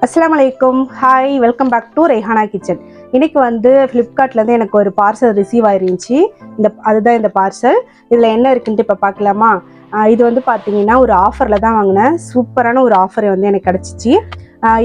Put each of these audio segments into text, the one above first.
அஸ்ஸலாமு அலைக்கும். Hi, welcome back to Rehana kitchen. இன்னைக்கு வந்து ஃப்ளிப்கார்ட்லேருந்து எனக்கு ஒரு பார்சல் ரிசீவ் ஆயிருந்துச்சு. அதுதான் இந்த பார்சல். இதில் என்ன இருக்குன்ட்டு இப்போ பார்க்கலாமா? இது வந்து பார்த்தீங்கன்னா ஒரு ஆஃபரில் தான் வாங்கினேன். சூப்பரான ஒரு ஆஃபர் வந்து எனக்கு கிடச்சிச்சு.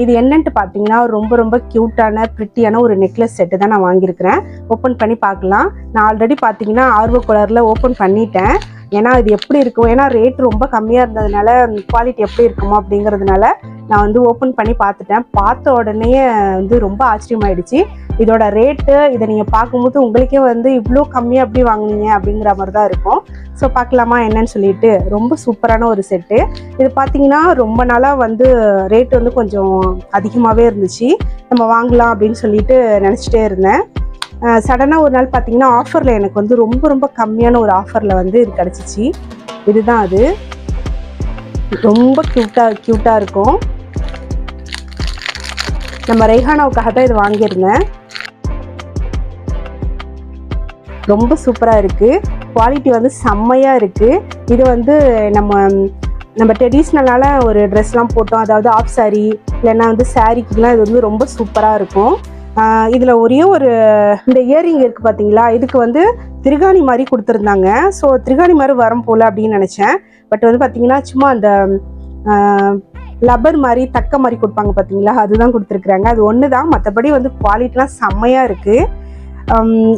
இது என்னன்ட்டு பார்த்தீங்கன்னா ரொம்ப ரொம்ப க்யூட்டான ப்ரிட்டியான ஒரு நெக்லஸ் செட்டு தான் நான் வாங்கியிருக்கிறேன். ஓப்பன் பண்ணி பார்க்கலாம். நான் ஆல்ரெடி பார்த்தீங்கன்னா ஆர்வ கலரில் ஓப்பன் பண்ணிட்டேன். ஏன்னா இது எப்படி இருக்கும், ஏன்னா ரேட் ரொம்ப கம்மியாக இருந்ததுனால குவாலிட்டி எப்படி இருக்குமோ அப்படிங்கிறதுனால நான் வந்து ஓப்பன் பண்ணி பார்த்துட்டேன். பார்த்த உடனே வந்து ரொம்ப ஆச்சரியமாயிடுச்சு. இதோட ரேட்டு இதை நீங்கள் பார்க்கும்போது உங்களுக்கே வந்து இவ்வளோ கம்மியாக எப்படி வாங்கினீங்க அப்படிங்கிற மாதிரி தான் இருக்கும். ஸோ பார்க்கலாமா என்னன்னு சொல்லிட்டு. ரொம்ப சூப்பரான ஒரு செட்டு. இது பார்த்தீங்கன்னா ரொம்ப நாளாக வந்து ரேட் வந்து கொஞ்சம் அதிகமாகவே இருந்துச்சு. நம்ம வாங்கலாம் அப்படின்னு சொல்லிட்டு நினச்சிட்டே இருந்தேன். சடனாக ஒரு நாள் பார்த்தீங்கன்னா ஆஃபரில் எனக்கு வந்து ரொம்ப ரொம்ப கம்மியான ஒரு ஆஃபரில் வந்து இது கிடச்சிச்சு. இதுதான் அது. ரொம்ப க்யூட்டாக இருக்கும். நம்ம ரெஹானாவுக்காக தான் இது வாங்கியிருந்தேன். ரொம்ப சூப்பராக இருக்குது. குவாலிட்டி வந்து செம்மையாக இருக்குது. இது வந்து நம்ம ட்ரெடிஷ்னலான ஒரு ட்ரெஸ்லாம் போட்டோம், அதாவது ஆஃப் சாரி இல்லைன்னா வந்து சாரீக்குலாம் இது வந்து ரொம்ப சூப்பராக இருக்கும். இதில் ஒரே ஒரு இந்த இயரிங் இருக்குது பார்த்தீங்களா, இதுக்கு வந்து திருகாணி மாதிரி கொடுத்துருந்தாங்க. ஸோ திருகாணி மாதிரி வரும் போல் அப்படின்னு நினச்சேன். பட் வந்து பார்த்தீங்கன்னா சும்மா அந்த லப்பர் மாதிரி தக்க மாதிரி கொடுப்பாங்க பார்த்தீங்களா, அதுதான் கொடுத்துருக்குறாங்க. அது ஒன்று தான். மற்றபடி வந்து குவாலிட்டிலாம் செம்மையாக இருக்குது.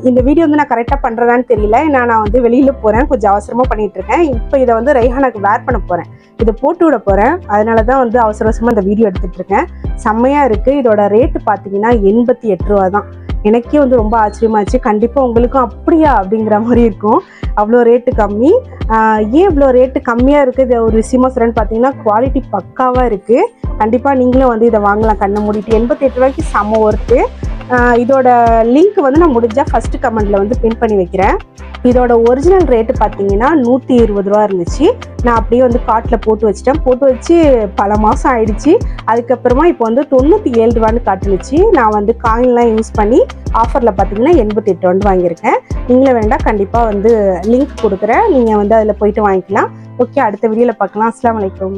இந்த வீடியோ வந்து நான் கரெக்டாக பண்ணுறதான்னு தெரியல. ஏன்னா நான் வந்து வெளியில் போகிறேன், கொஞ்சம் அவசரமாக பண்ணிகிட்ருக்கேன். இப்போ இதை வந்து ரெஹானாக்கு வேர் பண்ண போகிறேன், இதை போட்டு விட போகிறேன். அதனால தான் வந்து அவசரமாக இந்த வீடியோ எடுத்துகிட்ருக்கேன். செம்மையாக இருக்குது. இதோட ரேட்டு பார்த்தீங்கன்னா 88 ரூபா தான். எனக்கே வந்து ரொம்ப ஆச்சரியமாச்சு. கண்டிப்பாக உங்களுக்கும் அப்படியா அப்படிங்கிற மாதிரி இருக்கும். அவ்வளோ ரேட்டு கம்மி. ஏன் இவ்வளோ ரேட்டு கம்மியாக இருக்குது இது ஒரு விஷயமா சொல்கிறேன்னு பார்த்தீங்கன்னா குவாலிட்டி பக்காவாக இருக்குது. கண்டிப்பாக நீங்களும் வந்து இதை வாங்கலாம் கண்ணை மூடிட்டு. 88 ரூபாய்க்கு செம்ம ஒர்த்து. இதோட லிங்க் வந்து நான் முடிஞ்சால் ஃபஸ்ட்டு கமெண்டில் வந்து பின் பண்ணி வைக்கிறேன். இதோட ஒரிஜினல் ரேட்டு பார்த்தீங்கன்னா 120 ரூபா இருந்துச்சு. நான் அப்படியே வந்து கார்ட்டில் போட்டு வச்சிட்டேன். போட்டு வச்சு பல மாதம் ஆயிடுச்சு. அதுக்கப்புறமா இப்போ வந்து 97 ரூபான்னு காட்டுனுச்சு. நான் வந்து காயின்லாம் யூஸ் பண்ணி ஆஃபரில் பார்த்தீங்கன்னா 88 வந்து வாங்கியிருக்கேன். நீங்களும் வேண்டாம், கண்டிப்பாக வந்து லிங்க் கொடுக்குறேன், நீங்கள் வந்து அதில் போயிட்டு வாங்கிக்கலாம். ஓகே, அடுத்த வீடியோவில் பார்க்கலாம். அஸ்ஸலாமு அலைக்கும்.